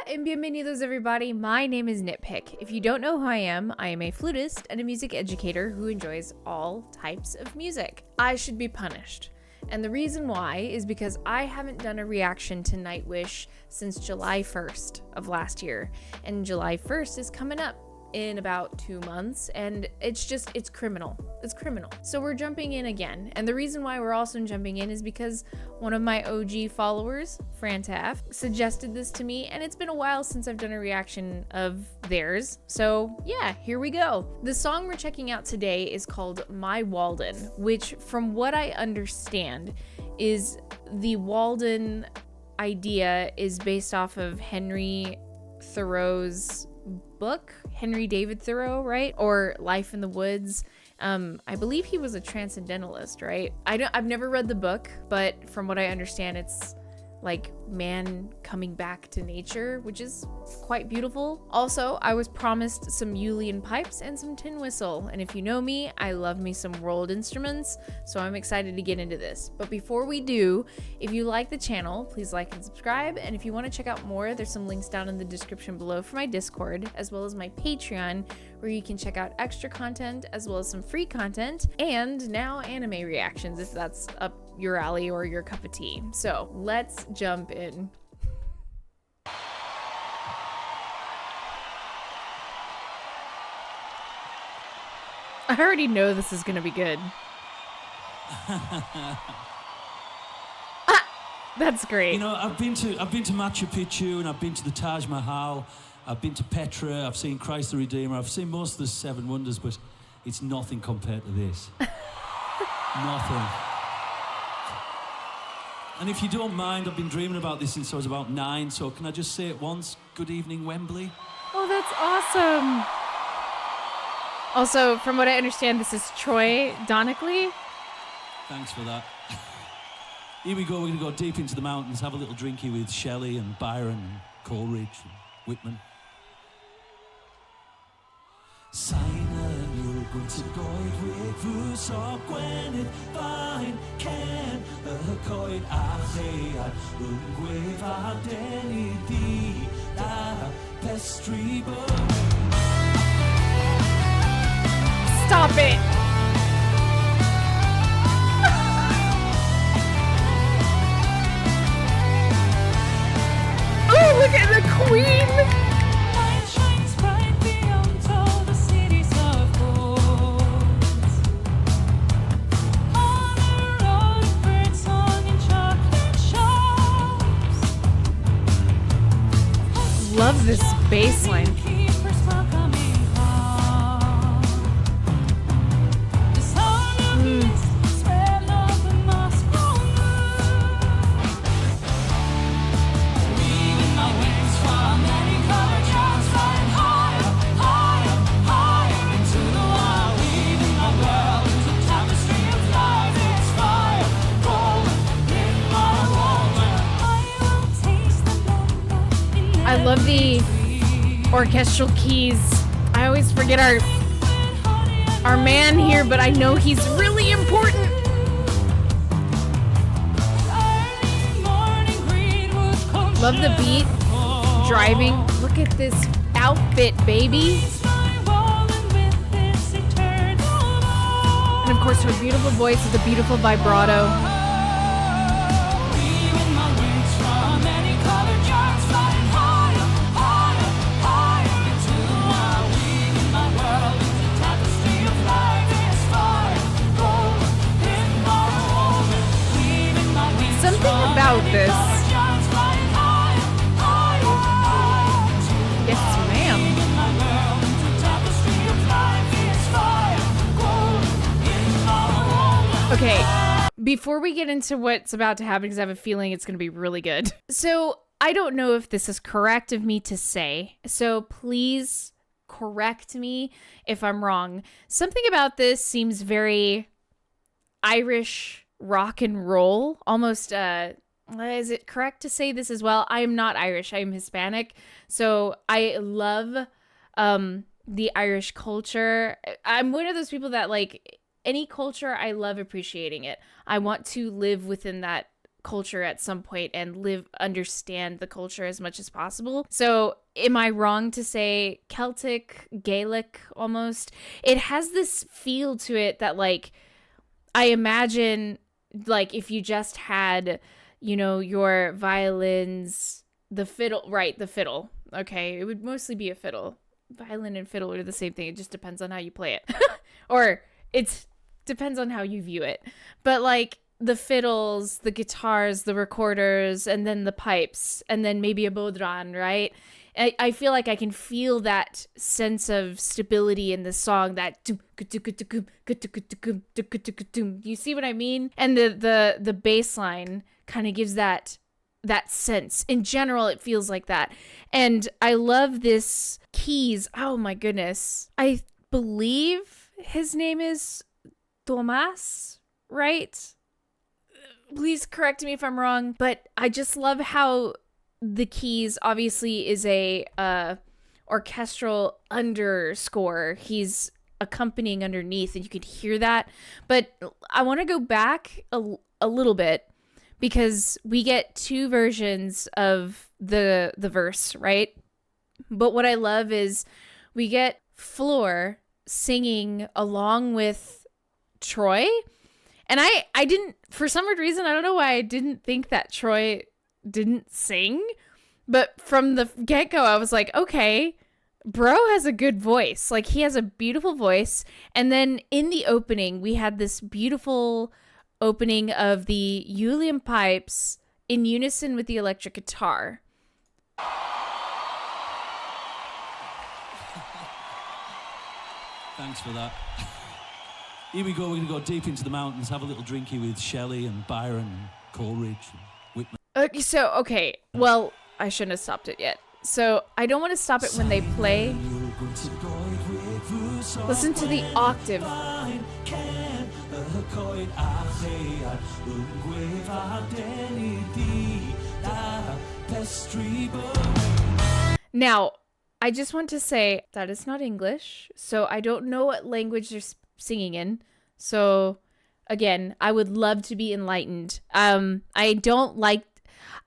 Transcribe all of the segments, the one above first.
and bienvenidos everybody. My name is NittPicc. If you don't know who I am a flutist and a music educator who enjoys all types of music. I should be punished. And the reason why is because I haven't done a reaction to Nightwish since July 1st of last year. And July 1st is coming up in about 2 months, and it's criminal. It's criminal. So we're jumping in again. And the reason why we're also jumping in is because one of my OG followers, Frantaf, suggested this to me, and it's been a while since I've done a reaction of theirs. So yeah, here we go. The song we're checking out today is called My Walden, which from what I understand is the Walden idea is based off of Henry Thoreau's book, Henry David Thoreau, right? Or Life in the Woods. I believe he was a transcendentalist, right? I've never read the book, but from what I understand, it's like man coming back to nature, which is quite beautiful. Also, I was promised some Uilleann pipes and some tin whistle. And if you know me, I love me some rolled instruments, so I'm excited to get into this. But before we do, if you like the channel, please like and subscribe. And if you want to check out more, there's some links down in the description below for my Discord, as well as my Patreon, where you can check out extra content, as well as some free content, and now anime reactions, if that's up your alley or your cup of tea. So let's jump in. I already know this is gonna be good. That's great. You know, I've been to Machu Picchu, and I've been to the Taj Mahal, I've been to Petra, I've seen Christ the Redeemer, I've seen most of the Seven Wonders, but it's nothing compared to this. Nothing. And if you don't mind, I've been dreaming about this since I was about 9, so can I just say it once? Good evening, Wembley. Oh, that's awesome. Also, from what I understand, this is Troy Donockley. Thanks for that. Here we go, we're gonna go deep into the mountains, have a little drinky with Shelley and Byron and Coleridge and Whitman. Stop it! Oh, look at the queen! Love this bass line. I love the orchestral keys. I always forget our man here, but I know he's really important. Love the beat. Driving. Look at this outfit, baby. And of course her beautiful voice with a beautiful vibrato. Something about this. Yes, ma'am. Okay, before we get into what's about to happen, because I have a feeling it's going to be really good. So, I don't know if this is correct of me to say, so please correct me if I'm wrong. Something about this seems very Irish rock and roll, almost. Is it correct to say this as well? I am not Irish, I am Hispanic, so I love the Irish culture. I'm one of those people that, like, any culture, I love appreciating it. I want to live within that culture at some point and understand the culture as much as possible. So am I wrong to say Celtic, Gaelic almost? It has this feel to it that like, I imagine like if you just had, you know, your violins, the fiddle. Okay, it would mostly be a fiddle. Violin and fiddle are the same thing. It just depends on how you play it. Or it depends on how you view it. But like the fiddles, the guitars, the recorders, and then the pipes, and then maybe a bodhran, right? I feel like I can feel that sense of stability in the song, that you see what I mean? And the bass line kind of gives that sense. In general, it feels like that. And I love this keys. Oh my goodness. I believe his name is Tomas, right? Please correct me if I'm wrong, but I just love how the keys obviously is a orchestral underscore. He's accompanying underneath and you can hear that. But I want to go back a little bit because we get two versions of the verse, right? But what I love is we get Floor singing along with Troy. And I didn't, for some weird reason, I don't know why I didn't think that Troy didn't sing, but from the get-go I was like, okay, bro has a good voice. Like, he has a beautiful voice. And then in the opening we had this beautiful opening of the Uilleann pipes in unison with the electric guitar. Thanks for that. Here we go, we're going to go deep into the mountains, have a little drinky with Shelley and Byron and Coleridge and Whitman. Okay, well, I shouldn't have stopped it yet. So I don't want to stop it when they play. Listen to the octave. Now, I just want to say that it's not English, so I don't know what language they're singing in. So again, I would love to be enlightened. I don't like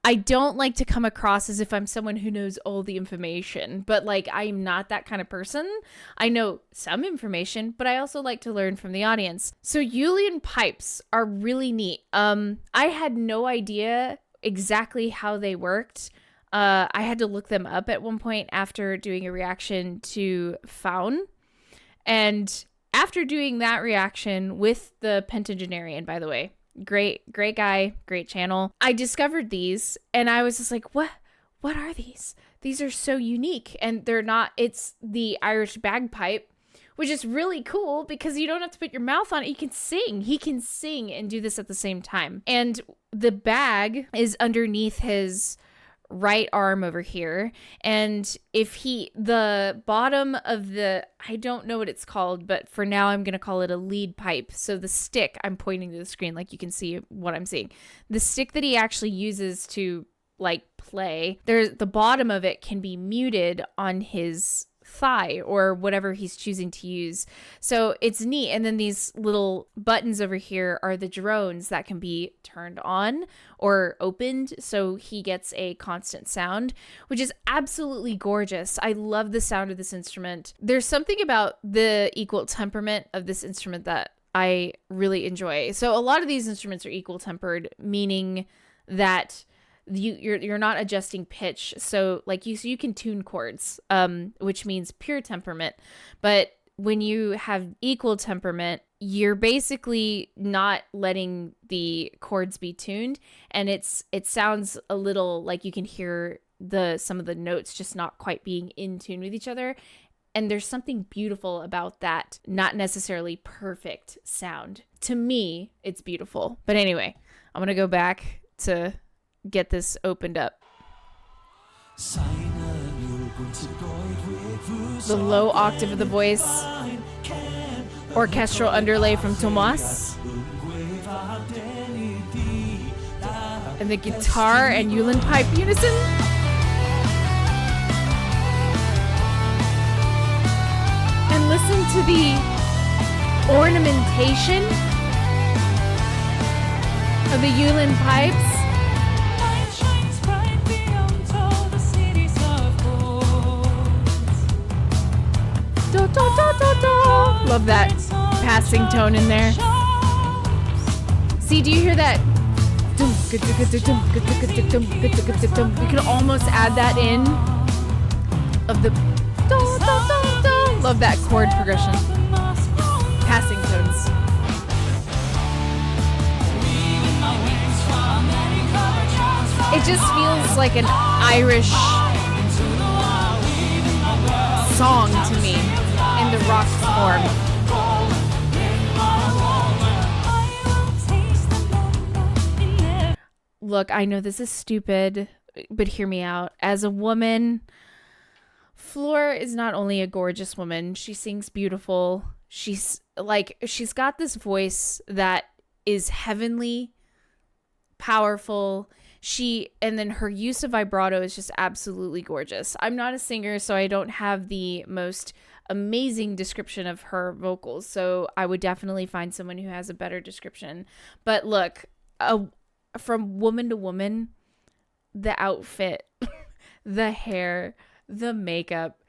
to come across as if I'm someone who knows all the information, but like, I'm not that kind of person. I know some information, but I also like to learn from the audience. So Uilleann pipes are really neat. I had no idea exactly how they worked. I had to look them up at one point after doing a reaction to Faun. And after doing that reaction with the Pentagenarian, by the way, great guy, great channel, I discovered these and I was just like, what are these? These are so unique. And they're not, it's the Irish bagpipe, which is really cool because you don't have to put your mouth on it. You can sing. He can sing and do this at the same time. And the bag is underneath his right arm over here, and if the bottom of the, I don't know what it's called, but for now I'm gonna call it a lead pipe. So the stick, I'm pointing to the screen like you can see what I'm seeing, the stick that he actually uses to like play, the bottom of it can be muted on his thigh or whatever he's choosing to use. So it's neat. And then these little buttons over here are the drones that can be turned on or opened, so he gets a constant sound, which is absolutely gorgeous. I love the sound of this instrument. There's something about the equal temperament of this instrument that I really enjoy. So a lot of these instruments are equal tempered, meaning that you're not adjusting pitch, so like you can tune chords, which means pure temperament. But when you have equal temperament, you're basically not letting the chords be tuned, and it sounds a little like you can hear some of the notes just not quite being in tune with each other. And there's something beautiful about that, not necessarily perfect sound. To me, it's beautiful. But anyway, I'm gonna go back to get this opened up. The low octave of the voice, orchestral underlay from Tomas, and the guitar and Uilleann pipe unison. And listen to the ornamentation of the Uilleann pipes. Love that passing tone in there. See, do you hear that? We could almost add that in of the. Love that chord progression. Passing tones. It just feels like an Irish song to me in the rock form. Look, I know this is stupid, but hear me out. As a woman, Flor is not only a gorgeous woman, she sings beautiful. She's got this voice that is heavenly, powerful. And then her use of vibrato is just absolutely gorgeous. I'm not a singer, so I don't have the most amazing description of her vocals. So I would definitely find someone who has a better description. But look, from woman to woman, the outfit, the hair, the makeup.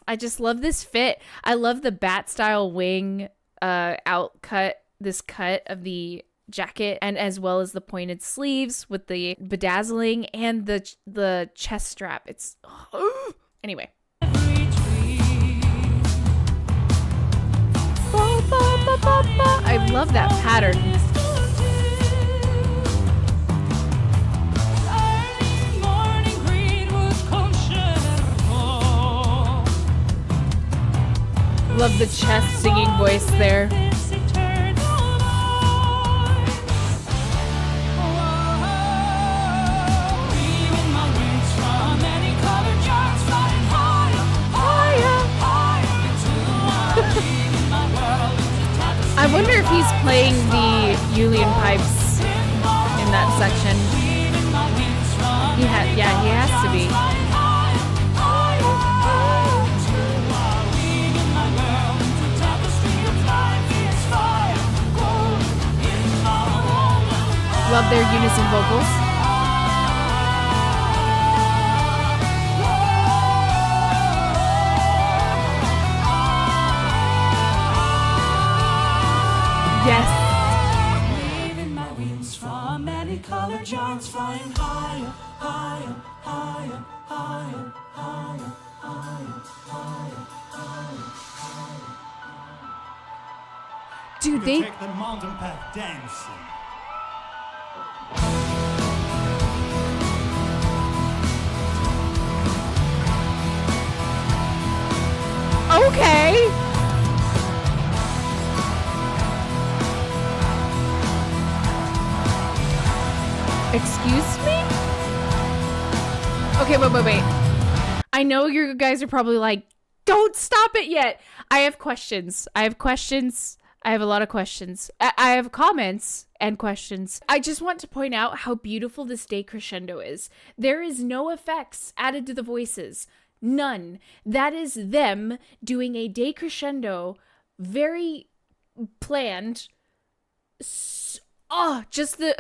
I just love this fit. I love the bat style wing this cut of the jacket, and as well as the pointed sleeves with the bedazzling and the chest strap. It's anyway. I love that pattern. Love the chest singing voice there. I wonder if he's playing the Uilleann pipes in that section. He has to be. Love their unison vocals. Yes. Leaving my wings from many colored Johns, flying higher, higher, higher, higher, higher, higher, higher, higher. Dude, they take the mountain path dancing. Okay. Excuse me? Okay, wait. I know you guys are probably like, don't stop it yet. I have questions. I have a lot of questions. I have comments and questions. I just want to point out how beautiful this decrescendo is. There is no effects added to the voices. None. That is them doing a decrescendo, very planned. Just the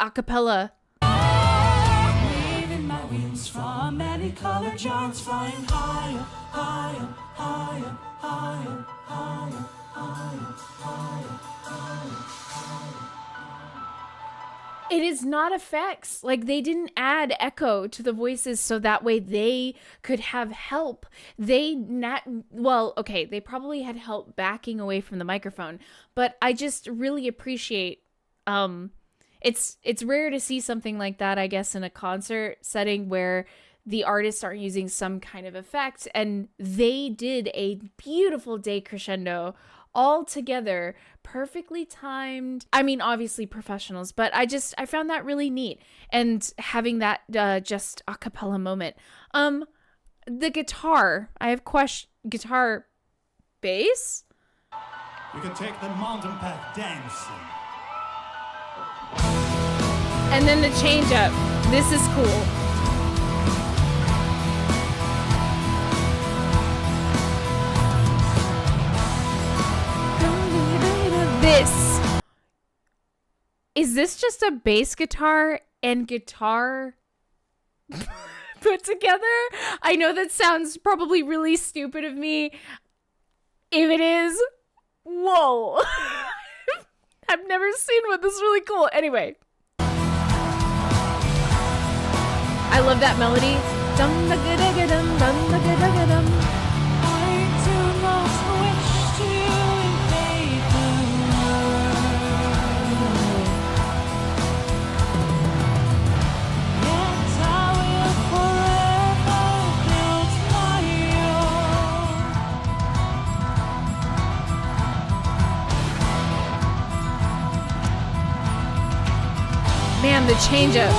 acapella. Leaving my wings from many colored Johns, flying higher, higher, higher, higher, higher, higher, higher, higher. It is not effects. Like, they didn't add echo to the voices so that way they could have help. They probably had help backing away from the microphone, but I just really appreciate it's rare to see something like that, I guess, in a concert setting where the artists aren't using some kind of effect, and they did a beautiful decrescendo all together, perfectly timed. I mean, obviously professionals, but I found that really neat, and having that just a cappella moment. The guitar, I have guitar bass. You can take the mountain path dancing. And then the change up. This is cool. Is this just a bass guitar and guitar put together. I know that sounds probably really stupid of me. If it is, whoa. I've never seen one this really cool. Anyway. I love that melody. Dum da ga da ga dum dum da ga da ga dum. I do not wish to invade the world. Yet I will forever build my own. Man, the change up.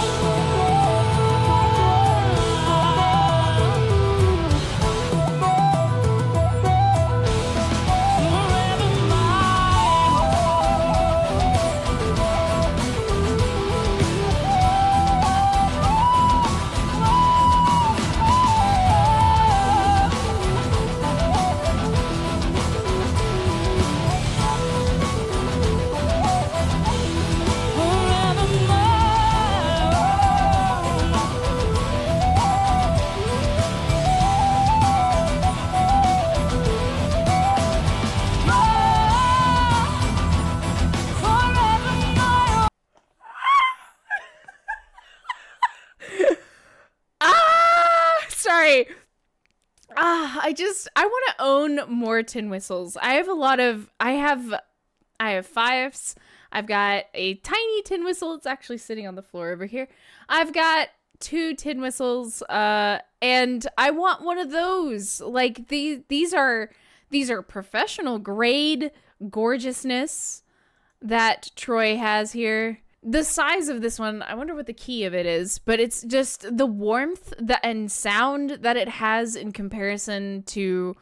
I want to own more tin whistles. I have fives. I've got a tiny tin whistle. It's actually sitting on the floor over here. I've got 2 tin whistles, and I want one of those. Like these are professional grade gorgeousness that Troy has here. The size of this one, I wonder what the key of it is, but it's just the warmth and sound that it has in comparison to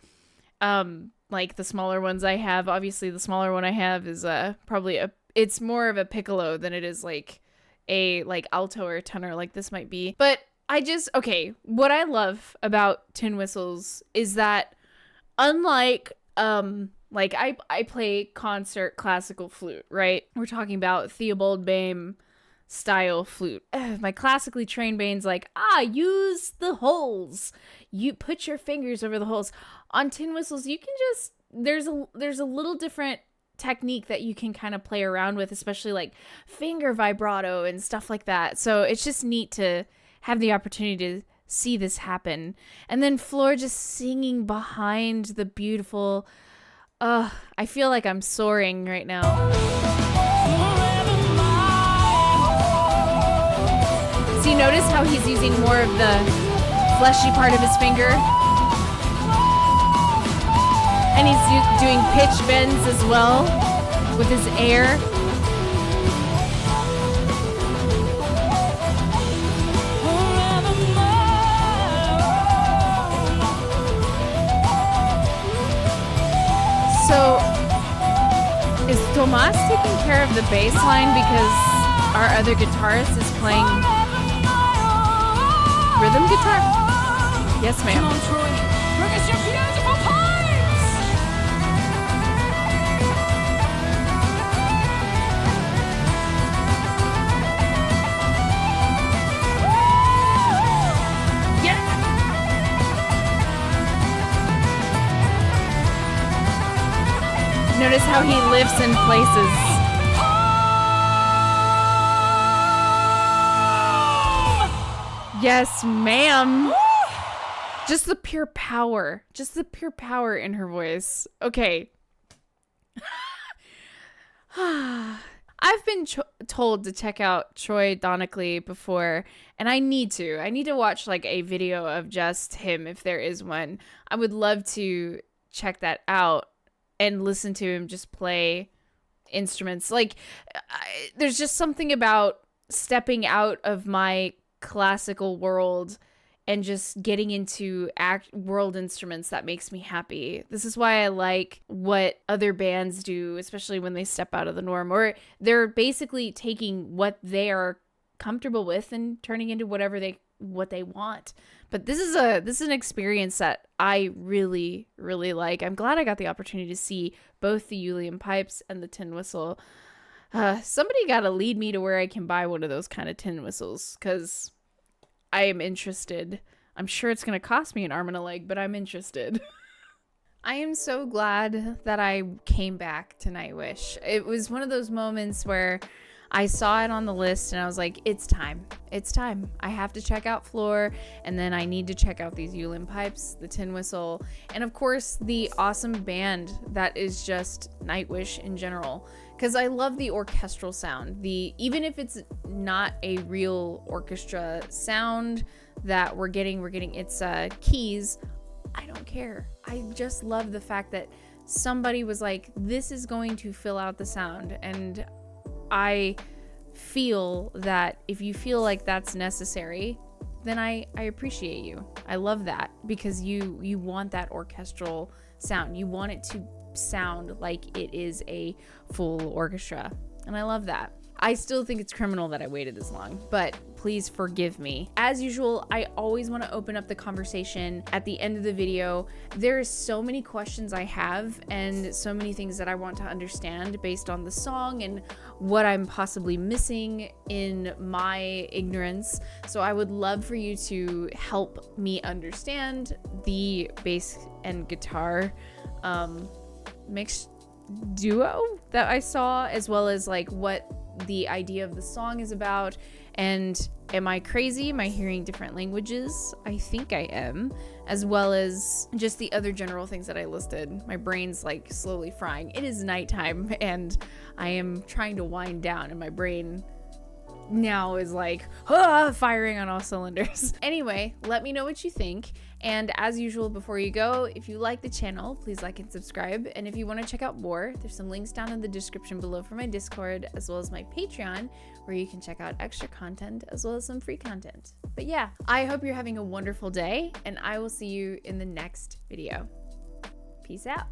like the smaller ones I have. Obviously the smaller one I have is it's more of a piccolo than it is like a alto or tenor like this might be. But what I love about tin whistles is that unlike I play concert classical flute, right? We're talking about Theobald Bain style flute. My classically trained Bain's like, use the holes. You put your fingers over the holes. On tin whistles, you can just, there's a little different technique that you can kind of play around with, especially like finger vibrato and stuff like that. So it's just neat to have the opportunity to see this happen. And then Floor just singing behind the beautiful... I feel like I'm soaring right now. See, notice how he's using more of the fleshy part of his finger? And he's doing pitch bends as well with his air. So, is Tomas taking care of the bass line because our other guitarist is playing rhythm guitar? Yes, ma'am. Come on, Troy. Bring us your beautiful pipes! Yeah. Notice how he lifts in places. Yes, ma'am. Just the pure power. Just the pure power in her voice. Okay. I've been told to check out Troy Donockley before, and I need to. I need to watch like a video of just him if there is one. I would love to check that out and listen to him just play instruments. Like, there's just something about stepping out of my classical world and just getting into world instruments that makes me happy. This is why I like what other bands do, especially when they step out of the norm, or they're basically taking what they are comfortable with and turning into what they want. But this is an experience that I really, really like. I'm glad I got the opportunity to see both the Uilleann pipes and the tin whistle. Somebody got to lead me to where I can buy one of those kind of tin whistles, because I am interested. I'm sure it's going to cost me an arm and a leg, but I'm interested. I am so glad that I came back to Nightwish. It was one of those moments where I saw it on the list and I was like, it's time. It's time. I have to check out Floor, and then I need to check out these Uilleann pipes, the tin whistle, and of course the awesome band that is just Nightwish in general. Because I love the orchestral sound. Even if it's not a real orchestra sound that we're getting its keys, I don't care. I just love the fact that somebody was like, this is going to fill out the sound. And I feel that if you feel like that's necessary, then I appreciate you. I love that, because you want that orchestral sound. You want it to sound like it is a full orchestra. And I love that. I still think it's criminal that I waited this long, but please forgive me. As usual, I always want to open up the conversation at the end of the video. There's so many questions I have and so many things that I want to understand based on the song and what I'm possibly missing in my ignorance. So I would love for you to help me understand the bass and guitar mixed duo that I saw, as well as like what the idea of the song is about. And am I crazy? Am I hearing different languages? I think I am, as well as just the other general things that I listed. My brain's like slowly frying. It is nighttime and I am trying to wind down, and my brain now is like firing on all cylinders. Anyway, let me know what you think. And as usual, before you go, if you like the channel, please like and subscribe. And if you want to check out more, there's some links down in the description below for my Discord, as well as my Patreon, where you can check out extra content as well as some free content. But yeah, I hope you're having a wonderful day, and I will see you in the next video. Peace out.